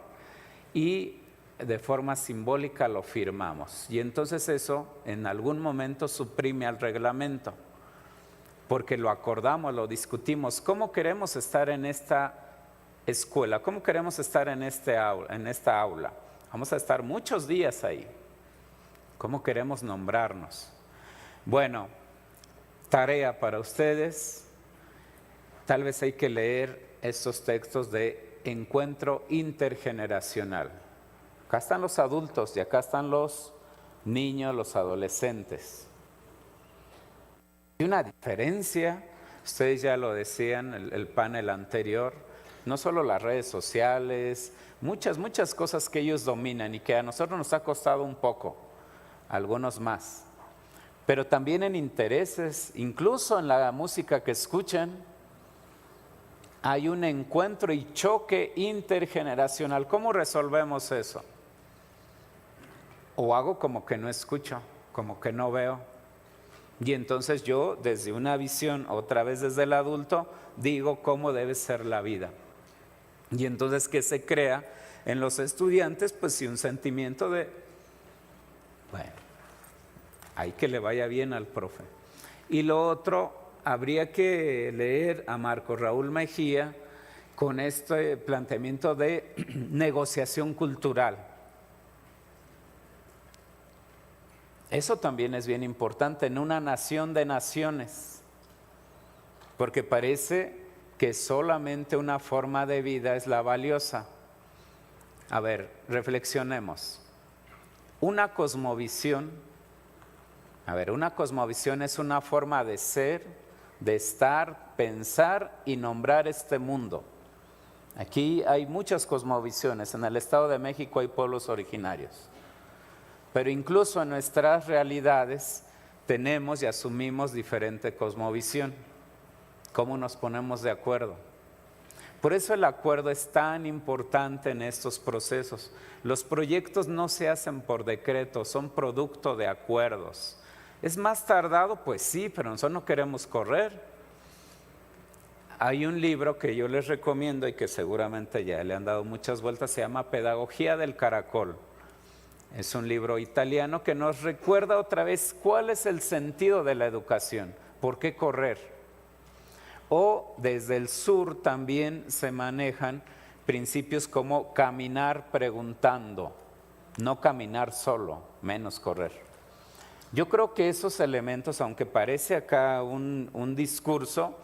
y de forma simbólica lo firmamos. Y entonces eso en algún momento suprime al reglamento, porque lo acordamos, lo discutimos. ¿Cómo queremos estar en esta escuela? ¿Cómo queremos estar en esta aula? Vamos a estar muchos días ahí. ¿Cómo queremos nombrarnos? Bueno, tarea para ustedes. Tal vez hay que leer estos textos de encuentro intergeneracional. Acá están los adultos y acá están los niños, los adolescentes. Hay una diferencia, ustedes ya lo decían, el panel anterior, no solo las redes sociales, muchas cosas que ellos dominan y que a nosotros nos ha costado un poco, algunos más. Pero también en intereses, incluso en la música que escuchan, hay un encuentro y choque intergeneracional. ¿Cómo resolvemos eso? O hago como que no escucho, como que no veo. Y entonces yo, desde una visión, otra vez desde el adulto, digo cómo debe ser la vida. Y entonces, ¿qué se crea en los estudiantes? Pues sí, un sentimiento de, bueno, hay que le vaya bien al profe. Y lo otro, habría que leer a Marco Raúl Mejía con este planteamiento de negociación cultural. Eso también es bien importante en una nación de naciones, porque parece que solamente una forma de vida es la valiosa. A ver, reflexionemos. Una cosmovisión es una forma de ser, de estar, pensar y nombrar este mundo. Aquí hay muchas cosmovisiones, en el Estado de México hay pueblos originarios. Pero incluso en nuestras realidades tenemos y asumimos diferente cosmovisión. ¿Cómo nos ponemos de acuerdo? Por eso el acuerdo es tan importante en estos procesos. Los proyectos no se hacen por decreto, son producto de acuerdos. ¿Es más tardado? Pues sí, pero nosotros no queremos correr. Hay un libro que yo les recomiendo y que seguramente ya le han dado muchas vueltas, se llama Pedagogía del Caracol. Es un libro italiano que nos recuerda otra vez cuál es el sentido de la educación, por qué correr. O desde el sur también se manejan principios como caminar preguntando, no caminar solo, menos correr. Yo creo que esos elementos, aunque parece acá un discurso,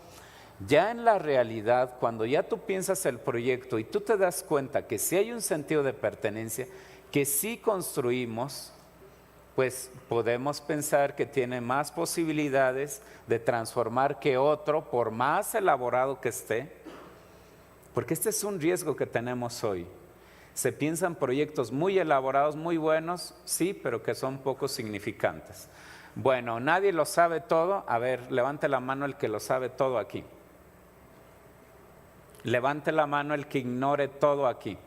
ya en la realidad, cuando ya tú piensas el proyecto y tú te das cuenta que sí hay un sentido de pertenencia, que sí construimos, pues podemos pensar que tiene más posibilidades de transformar que otro, por más elaborado que esté, porque este es un riesgo que tenemos hoy. Se piensan proyectos muy elaborados, muy buenos, sí, pero que son poco significantes. Bueno, nadie lo sabe todo. A ver, levante la mano el que lo sabe todo aquí. Levante la mano el que ignore todo aquí.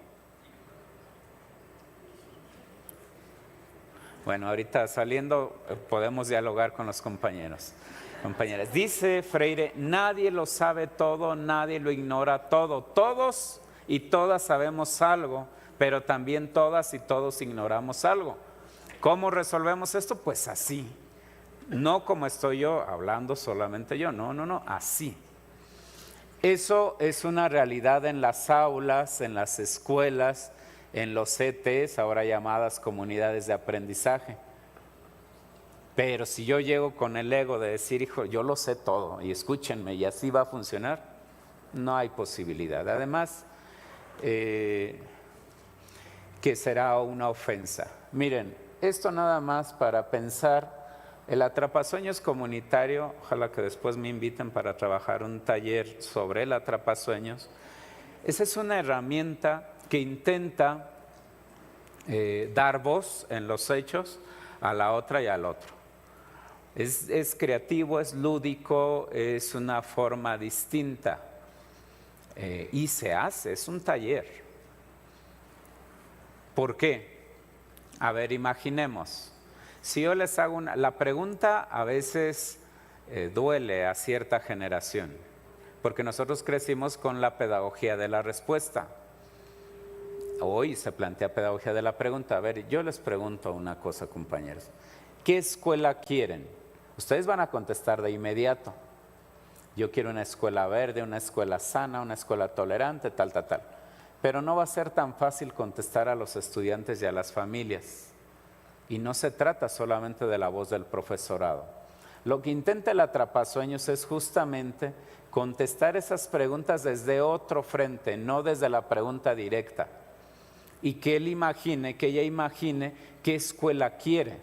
Bueno, ahorita saliendo podemos dialogar con los compañeros, compañeras. Dice Freire, nadie lo sabe todo, nadie lo ignora todo. Todos y todas sabemos algo, pero también todas y todos ignoramos algo. ¿Cómo resolvemos esto? Pues así. No como estoy yo hablando solamente yo, no, así. Eso es una realidad en las aulas, en las escuelas, en los CTs, ahora llamadas comunidades de aprendizaje. Pero si yo llego con el ego de decir, hijo, yo lo sé todo y escúchenme y así va a funcionar, no hay posibilidad. Además, que será una ofensa. Miren, esto nada más para pensar, el atrapasueños comunitario, ojalá que después me inviten para trabajar un taller sobre el atrapasueños. Esa es una herramienta que intenta dar voz en los hechos a la otra y al otro. Es creativo, es lúdico, es una forma distinta y se hace, es un taller. ¿Por qué? A ver, imaginemos, si yo les hago la pregunta a veces duele a cierta generación, porque nosotros crecimos con la pedagogía de la respuesta. Hoy se plantea pedagogía de la pregunta. A ver, yo les pregunto una cosa, compañeros. ¿Qué escuela quieren? Ustedes van a contestar de inmediato. Yo quiero una escuela verde, una escuela sana, una escuela tolerante, tal. pero no va a ser tan fácil contestar a los estudiantes y a las familias. Y no se trata solamente de la voz del profesorado. Lo que intenta el Atrapasueños es justamente contestar esas preguntas desde otro frente, no desde la pregunta directa. Y que él imagine, que ella imagine qué escuela quiere.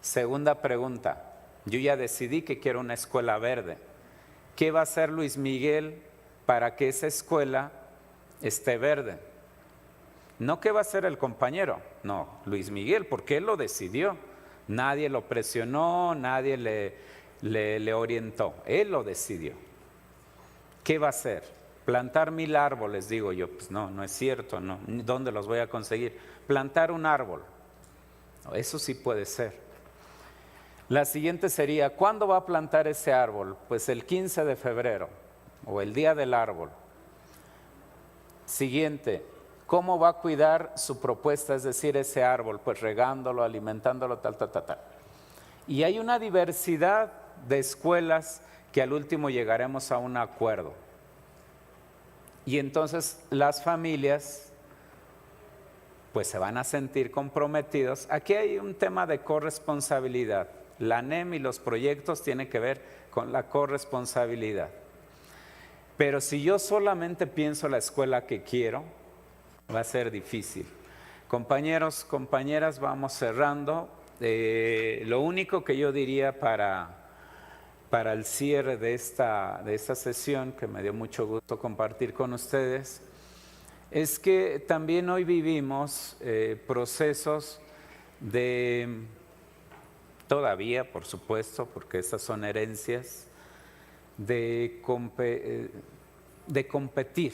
Segunda pregunta, yo ya decidí que quiero una escuela verde. ¿Qué va a hacer Luis Miguel para que esa escuela esté verde? No qué va a hacer el compañero, no, Luis Miguel, porque él lo decidió. Nadie lo presionó, nadie le orientó, él lo decidió. ¿Qué va a hacer? Plantar 1000 árboles, digo yo. Pues no, no es cierto, no. ¿Dónde los voy a conseguir? Plantar un árbol, eso sí puede ser. La siguiente sería, ¿cuándo va a plantar ese árbol? Pues el 15 de febrero o el día del árbol. Siguiente, ¿cómo va a cuidar su propuesta, es decir, ese árbol? Pues regándolo, alimentándolo, tal. Y hay una diversidad de escuelas que al último llegaremos a un acuerdo. Y entonces las familias pues se van a sentir comprometidos. Aquí hay un tema de corresponsabilidad. La ANEM y los proyectos tienen que ver con la corresponsabilidad. Pero si yo solamente pienso la escuela que quiero, va a ser difícil. Compañeros, compañeras, vamos cerrando. Lo único que yo diría para el cierre de esta sesión, que me dio mucho gusto compartir con ustedes, es que también hoy vivimos procesos de, todavía por supuesto, porque estas son herencias, de competir.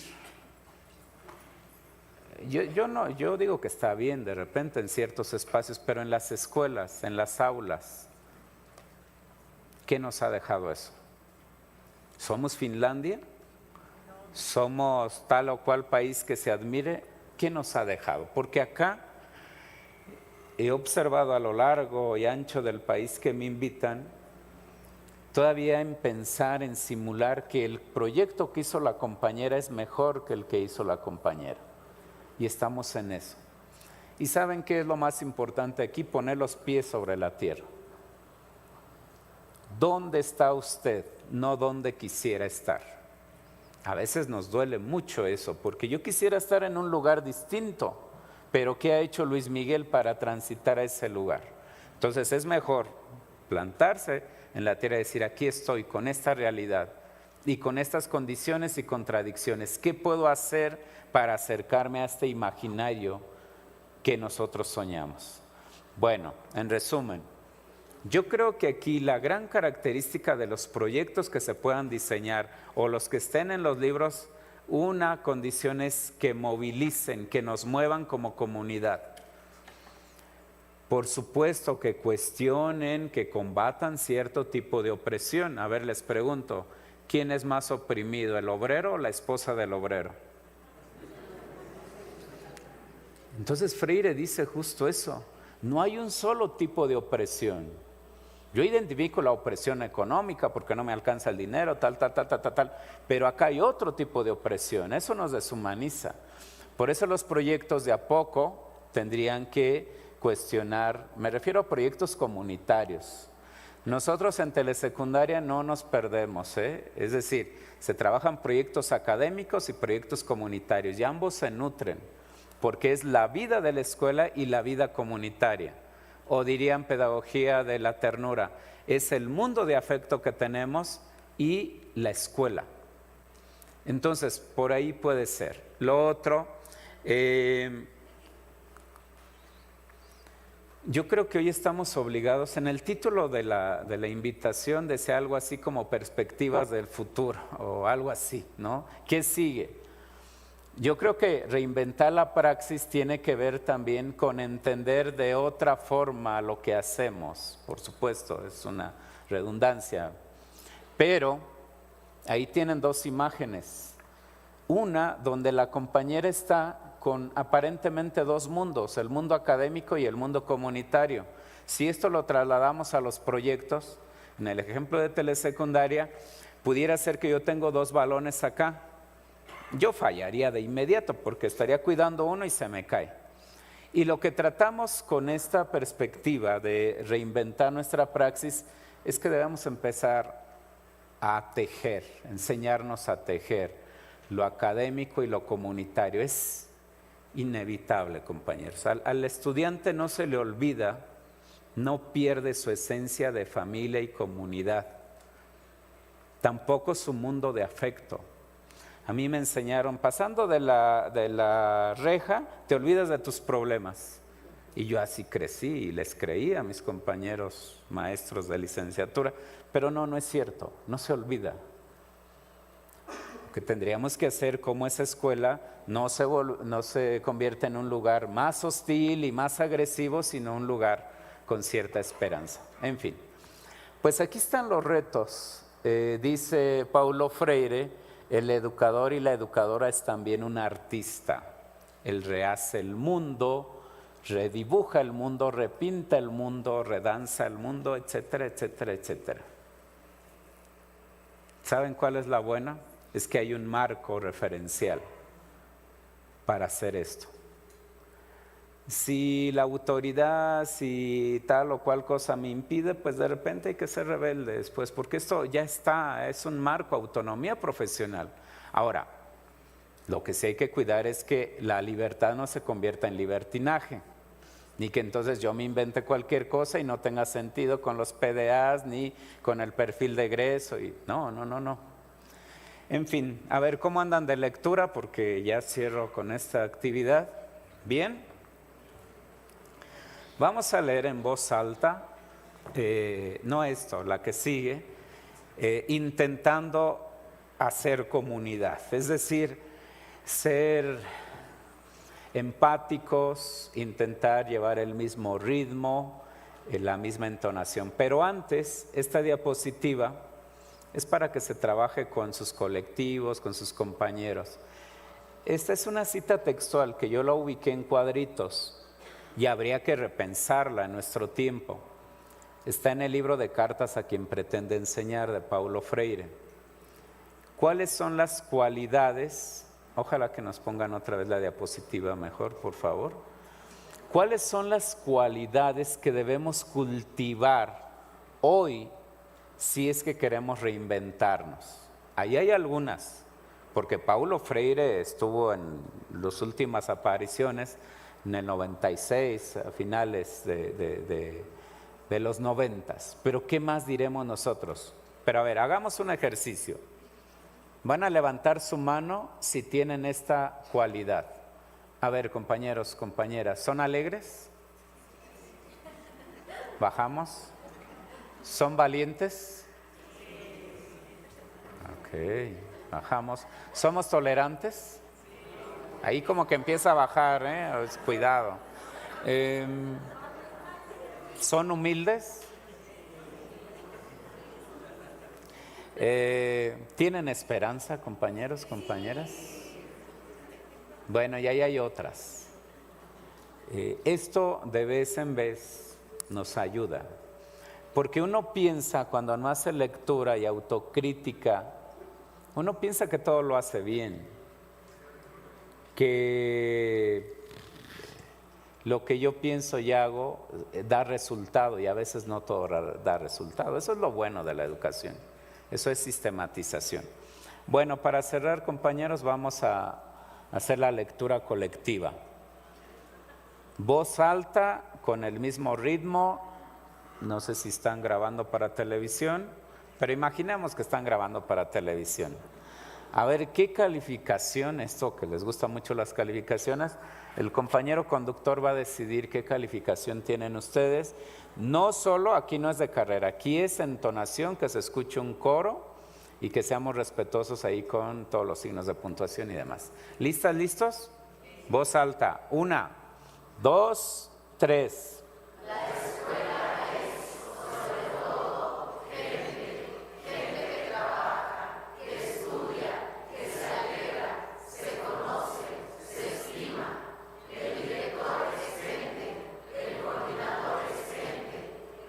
Yo digo que está bien de repente en ciertos espacios, pero en las escuelas, en las aulas, ¿qué nos ha dejado eso? ¿Somos Finlandia? ¿Somos tal o cual país que se admire? ¿Qué nos ha dejado? Porque acá he observado a lo largo y ancho del país que me invitan, todavía en pensar, en simular que el proyecto que hizo la compañera es mejor que el que hizo la compañera. Y estamos en eso. ¿Y saben qué es lo más importante aquí? Poner los pies sobre la tierra. ¿Dónde está usted? No donde quisiera estar. A veces nos duele mucho eso, porque yo quisiera estar en un lugar distinto, pero ¿qué ha hecho Luis Miguel para transitar a ese lugar? Entonces es mejor plantarse en la tierra y decir, aquí estoy con esta realidad y con estas condiciones y contradicciones. ¿Qué puedo hacer para acercarme a este imaginario que nosotros soñamos? Bueno, en resumen, yo creo que aquí la gran característica de los proyectos que se puedan diseñar o los que estén en los libros, una condición es que movilicen, que nos muevan como comunidad. Por supuesto que cuestionen, que combatan cierto tipo de opresión. A ver, les pregunto, ¿quién es más oprimido, el obrero o la esposa del obrero? Entonces Freire dice justo eso, no hay un solo tipo de opresión. Yo identifico la opresión económica porque no me alcanza el dinero, tal, pero acá hay otro tipo de opresión, eso nos deshumaniza. Por eso los proyectos de a poco tendrían que cuestionar, me refiero a proyectos comunitarios. Nosotros en telesecundaria no nos perdemos, es decir, se trabajan proyectos académicos y proyectos comunitarios y ambos se nutren, porque es la vida de la escuela y la vida comunitaria. O dirían pedagogía de la ternura, es el mundo de afecto que tenemos y la escuela. Entonces, por ahí puede ser. Lo otro, yo creo que hoy estamos obligados, en el título de la invitación decía algo así como perspectivas del futuro o algo así, ¿no? ¿Qué sigue? Yo creo que reinventar la praxis tiene que ver también con entender de otra forma lo que hacemos. Por supuesto, es una redundancia. Pero ahí tienen dos imágenes. Una donde la compañera está con aparentemente dos mundos, el mundo académico y el mundo comunitario. Si esto lo trasladamos a los proyectos, en el ejemplo de telesecundaria, pudiera ser que yo tengo dos balones acá. yo fallaría de inmediato porque estaría cuidando uno y se me cae. Y lo que tratamos con esta perspectiva de reinventar nuestra praxis es que debemos empezar a tejer, enseñarnos a tejer lo académico y lo comunitario. Es inevitable, compañeros. Al estudiante no se le olvida, no pierde su esencia de familia y comunidad, tampoco su mundo de afecto. A mí me enseñaron, pasando de la reja, te olvidas de tus problemas. Y yo así crecí y les creí a mis compañeros maestros de licenciatura. Pero no es cierto, no se olvida. Lo que tendríamos que hacer como esa escuela no se convierte en un lugar más hostil y más agresivo, sino un lugar con cierta esperanza. En fin, pues aquí están los retos. Dice Paulo Freire, el educador y la educadora es también un artista. Él rehace el mundo, redibuja el mundo, repinta el mundo, redanza el mundo, etcétera, etcétera, etcétera. ¿Saben cuál es la buena? Es que hay un marco referencial para hacer esto. Si la autoridad, si tal o cual cosa me impide, pues de repente hay que ser rebelde después, porque esto ya está, es un marco, autonomía profesional. Ahora, lo que sí hay que cuidar es que la libertad no se convierta en libertinaje, ni que entonces yo me invente cualquier cosa y no tenga sentido con los PDAs ni con el perfil de egreso. No. En fin, a ver cómo andan de lectura, porque ya cierro con esta actividad. ¿Bien? Vamos a leer en voz alta, no esto, la que sigue, intentando hacer comunidad, es decir, ser empáticos, intentar llevar el mismo ritmo, la misma entonación. Pero antes, esta diapositiva es para que se trabaje con sus colectivos, con sus compañeros. Esta es una cita textual que yo la ubiqué en cuadritos y habría que repensarla en nuestro tiempo. Está en el libro de Cartas a quien pretende enseñar, de Paulo Freire. ¿Cuáles son las cualidades? Ojalá que nos pongan otra vez la diapositiva mejor, por favor. ¿Cuáles son las cualidades que debemos cultivar hoy si es que queremos reinventarnos? Ahí hay algunas, porque Paulo Freire estuvo en las últimas apariciones en el 96, a finales de los 90. Pero ¿qué más diremos nosotros? Pero a ver, hagamos un ejercicio. Van a levantar su mano si tienen esta cualidad. A ver, compañeros, compañeras, ¿son alegres? ¿Bajamos? ¿Son valientes? Ok, bajamos. ¿Somos tolerantes? Ahí como que empieza a bajar, cuidado. ¿Son humildes? ¿Tienen esperanza, compañeros, compañeras? Bueno, y ahí hay otras. Esto de vez en vez nos ayuda, porque uno piensa, cuando no hace lectura y autocrítica, uno piensa que todo lo hace bien, que lo que yo pienso y hago da resultado, y a veces no todo da resultado. Eso es lo bueno de la educación, eso es sistematización. Bueno, para cerrar, compañeros, vamos a hacer la lectura colectiva. Voz alta, con el mismo ritmo. No sé si están grabando para televisión, pero imaginemos que están grabando para televisión. A ver, ¿qué calificación? Esto que les gusta mucho las calificaciones, el compañero conductor va a decidir qué calificación tienen ustedes. No solo, aquí no es de carrera, aquí es entonación, que se escuche un coro y que seamos respetuosos ahí con todos los signos de puntuación y demás. ¿Listas, listos? Voz alta, 1, 2, 3. La escuela es sobre todo gente que trabaja, que estudia, que se alegra, se conoce, se estima. El director es gente, el coordinador es gente,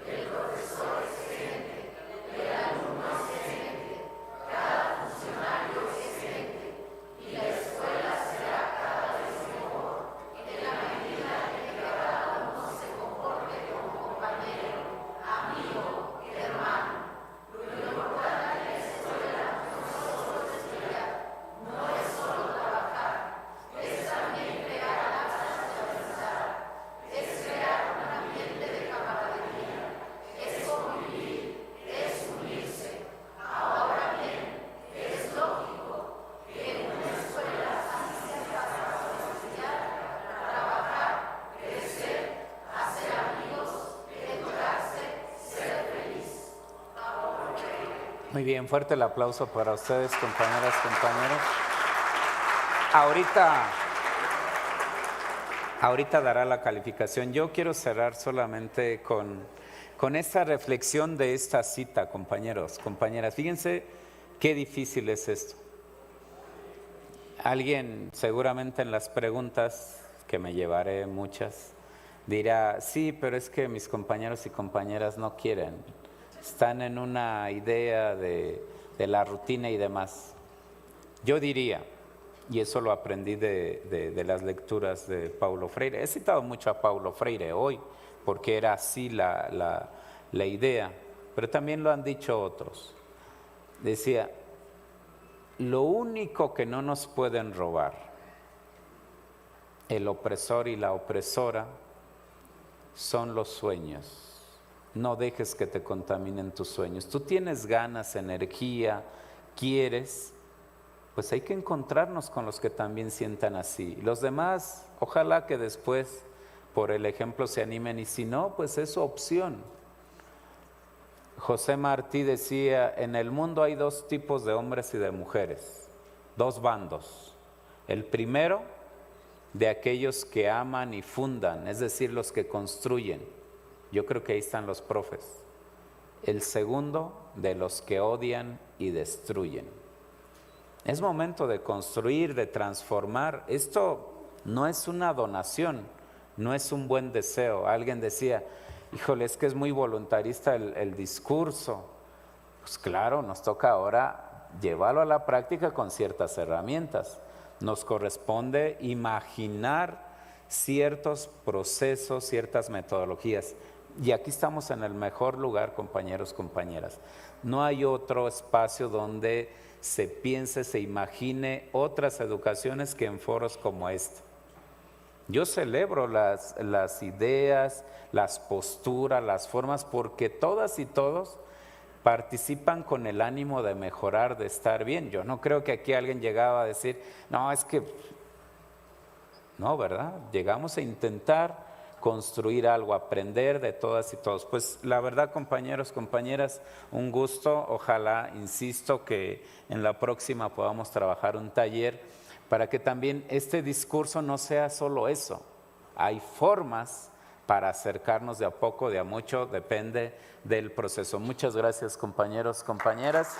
el profesor es gente, el alumno es gente, cada funcionario es gente, y la Muy bien, fuerte el aplauso para ustedes, compañeras, compañeros. Ahorita dará la calificación. Yo quiero cerrar solamente con esta reflexión de esta cita, compañeros, compañeras. Fíjense qué difícil es esto. Alguien seguramente en las preguntas, que me llevaré muchas, dirá, sí, pero es que mis compañeros y compañeras no quieren. Están en una idea de la rutina y demás. Yo diría, y eso lo aprendí de las lecturas de Paulo Freire. He citado mucho a Paulo Freire hoy, porque era así la idea, pero también lo han dicho otros. Decía, lo único que no nos pueden robar, el opresor y la opresora, son los sueños. No dejes que te contaminen tus sueños. Tú tienes ganas, energía, quieres, pues hay que encontrarnos con los que también sientan así. Los demás, ojalá que después por el ejemplo se animen, y si no, pues es su opción. José Martí decía, en el mundo hay dos tipos de hombres y de mujeres, dos bandos. El primero, de aquellos que aman y fundan, es decir, los que construyen. Yo creo que ahí están los profes. El segundo, de los que odian y destruyen. Es momento de construir, de transformar. Esto no es una donación, no es un buen deseo. Alguien decía, híjole, es que es muy voluntarista el discurso. Pues claro, nos toca ahora llevarlo a la práctica con ciertas herramientas. Nos corresponde imaginar ciertos procesos, ciertas metodologías. Y aquí estamos en el mejor lugar, compañeros, compañeras. No hay otro espacio donde se piense, se imagine otras educaciones que en foros como este. Yo celebro las ideas, las posturas, las formas, porque todas y todos participan con el ánimo de mejorar, de estar bien. Yo no creo que aquí alguien llegaba a decir, no, es que, no, ¿verdad? Llegamos a intentar construir algo, aprender de todas y todos. Pues la verdad, compañeros, compañeras, un gusto. Ojalá, insisto, que en la próxima podamos trabajar un taller para que también este discurso no sea solo eso. Hay formas para acercarnos de a poco, de a mucho, depende del proceso. Muchas gracias, compañeros, compañeras.